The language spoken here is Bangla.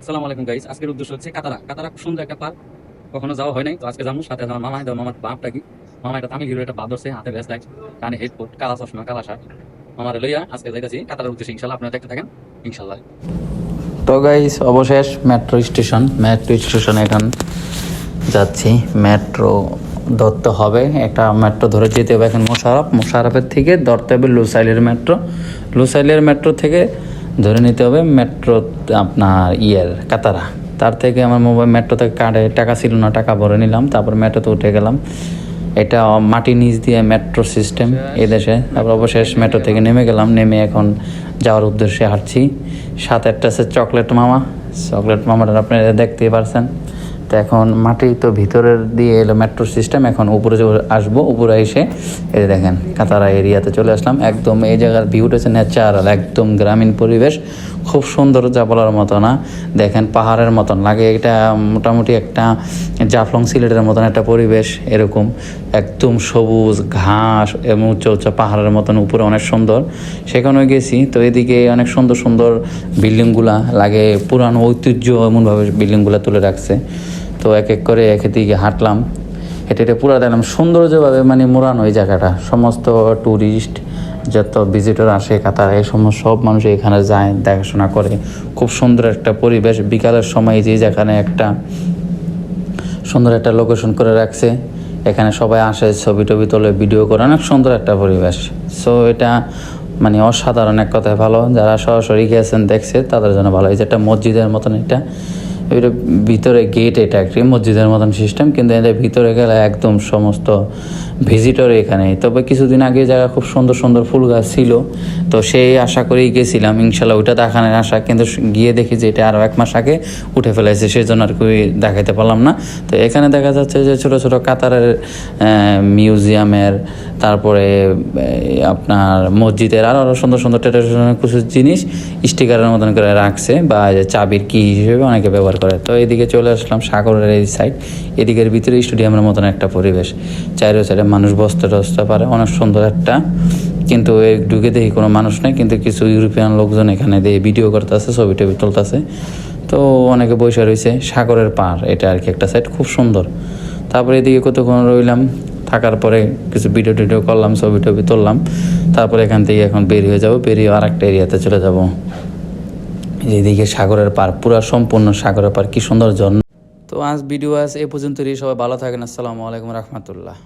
আসসালামু আলাইকুম গাইস। আজকের উদ্দেশ্য হচ্ছে কাতারা। কাতারা খুব সুন্দর একটা পার্ক, কখনো যাওয়া হয় নাই, তো আজকে যাবো। সাথে আমার মামা, মামার বাপটা কি, মামা একটা তামিল হিরো, একটা বাপ ধরছে, হাতে ভেস্ট লাইট, কানে হেডফোন, কালা চশমা, কালা শার্ট। আমার লইয়া আজকে যাইতেছি কাতারের উদ্দেশ্যে, ইনশাল্লাহ আপনারা দেখতে থাকেন ইনশাল্লাহ। তো গাইস, অবশেষ মেট্রো স্টেশন এখন যাচ্ছি। মেট্রো ধরতে হবে, একটা মেট্রো ধরে যেতে হবে এখন মোশাররফের থেকে ধরতে হবে লুসাইলের মেট্রো থেকে ধরে নিতে হবে মেট্রো আপনার কাতারা। তার থেকে আমার মোবাইল মেট্রো থেকে কার্ডে টাকা ছিল না, টাকা ভরে নিলাম, তারপর মেট্রোতে উঠে গেলাম। এটা মাটি নিচ দিয়ে মেট্রো সিস্টেম এদেশে। তারপর অবশেষ মেট্রো থেকে নেমে গেলাম, নেমে এখন যাওয়ার উদ্দেশ্যে হাঁটছি। সাথে একটা আছে চকলেট মামাটা আপনারা দেখতেই পারছেন। তো এখন মাটি তো ভিতরের দিয়ে এলো মেট্রো সিস্টেম, এখন উপরে আসবো। উপরে এসে এই দেখেন কাতারা এরিয়াতে চলে আসলাম। একদম এই জায়গার ভিউটা হচ্ছে ন্যাচারাল, একদম গ্রামীণ পরিবেশ, খুব সুন্দর, যা বলার মতো না। দেখেন পাহাড়ের মতন লাগে, এটা মোটামুটি একটা জাফলং সিলেটের মতন একটা পরিবেশ। এরকম একদম সবুজ ঘাস এবং উঁচা পাহাড়ের মতন, উপরে অনেক সুন্দর। সেখানেও গেছি, তো এদিকে অনেক সুন্দর সুন্দর বিল্ডিংগুলা লাগে, পুরানো ঐতিহ্য এমনভাবে বিল্ডিংগুলো তুলে রাখছে। তো এক এক করে দিকে হাঁটলাম, হেঁটে পুরো দেখলাম সৌন্দর্যভাবে মানে মোড়ানো এই জায়গাটা। সমস্ত ট্যুরিস্ট যত ভিজিটর আসে কাতারে, এই সমস্ত সব মানুষ এখানে যায়, দেখাশোনা করে। খুব সুন্দর একটা পরিবেশ। বিকালের সময় যে যেখানে একটা সুন্দর একটা লোকেশন করে রাখছে, এখানে সবাই আসে, ছবি টবি তোলে, ভিডিও করে, অনেক সুন্দর একটা পরিবেশ। সো এটা মানে অসাধারণ, এক কথায় ভালো। যারা সরাসরি গিয়েছেন দেখছে তাদের জন্য ভালো। এই যে একটা মসজিদের মতন, এটা ভিতরে গেট, এটা একটি মসজিদের মতন সিস্টেম, কিন্তু এদের ভিতরে গেলে একদম সমস্ত ভিজিটর এখানে। তবে কিছুদিন আগে জায়গা খুব সুন্দর সুন্দর ফুল গাছ ছিল, তো সেই আশা করেই গেছিলাম, ইনশাল্লাহ ওইটা দেখানোর আশা। কিন্তু গিয়ে দেখি যে এটা আরও 1 মাস আগে উঠে ফেলেছে, সেই জন্য আর কি দেখাতে পারলাম না। তো এখানে দেখা যাচ্ছে যে ছোটো ছোটো কাতারের মিউজিয়ামের, তারপরে আপনার মসজিদের আরও সুন্দর সুন্দর ট্রেডিশনাল কিছু জিনিস স্টিকারের মতন করে রাখছে, বা চাবির কি হিসেবে অনেকে ব্যবহার করে। তো এদিকে চলে আসলাম সাগরের এই সাইড, এদিকের ভিতরে স্টেডিয়ামের মতন একটা পরিবেশ, চাইরে সাইডে মানুষ বসতে পারে, অনেক সুন্দর একটা। কিন্তু ঢুকে দেখি কোনো মানুষ নেই, কিন্তু কিছু ইউরোপিয়ান লোকজন এখানে দিয়ে ভিডিও করতেছে, ছবি টবি তুলতেছে। তো অনেকে বসে রয়েছে, সাগরের পার এটা আর কি একটা সাইড, খুব সুন্দর। তারপরে এদিকে কতক্ষণ রইলাম, থাকার পরে কিছু ভিডিও টিডিও করলাম, ছবি টবি তুললাম। তারপরে এখান থেকে এখন বের হয়ে যাবো, বেরিয়ে আর একটা এরিয়াতে চলে যাব। এদিকে সাগরের পার, পুরা সম্পূর্ণ সাগরের পার, কি সুন্দর ঝর্ণা। তো ভিডিও এ পর্যন্তই। সবাই ভালো থাকেন। আসসালামু আলাইকুম রহমতুল্লাহ।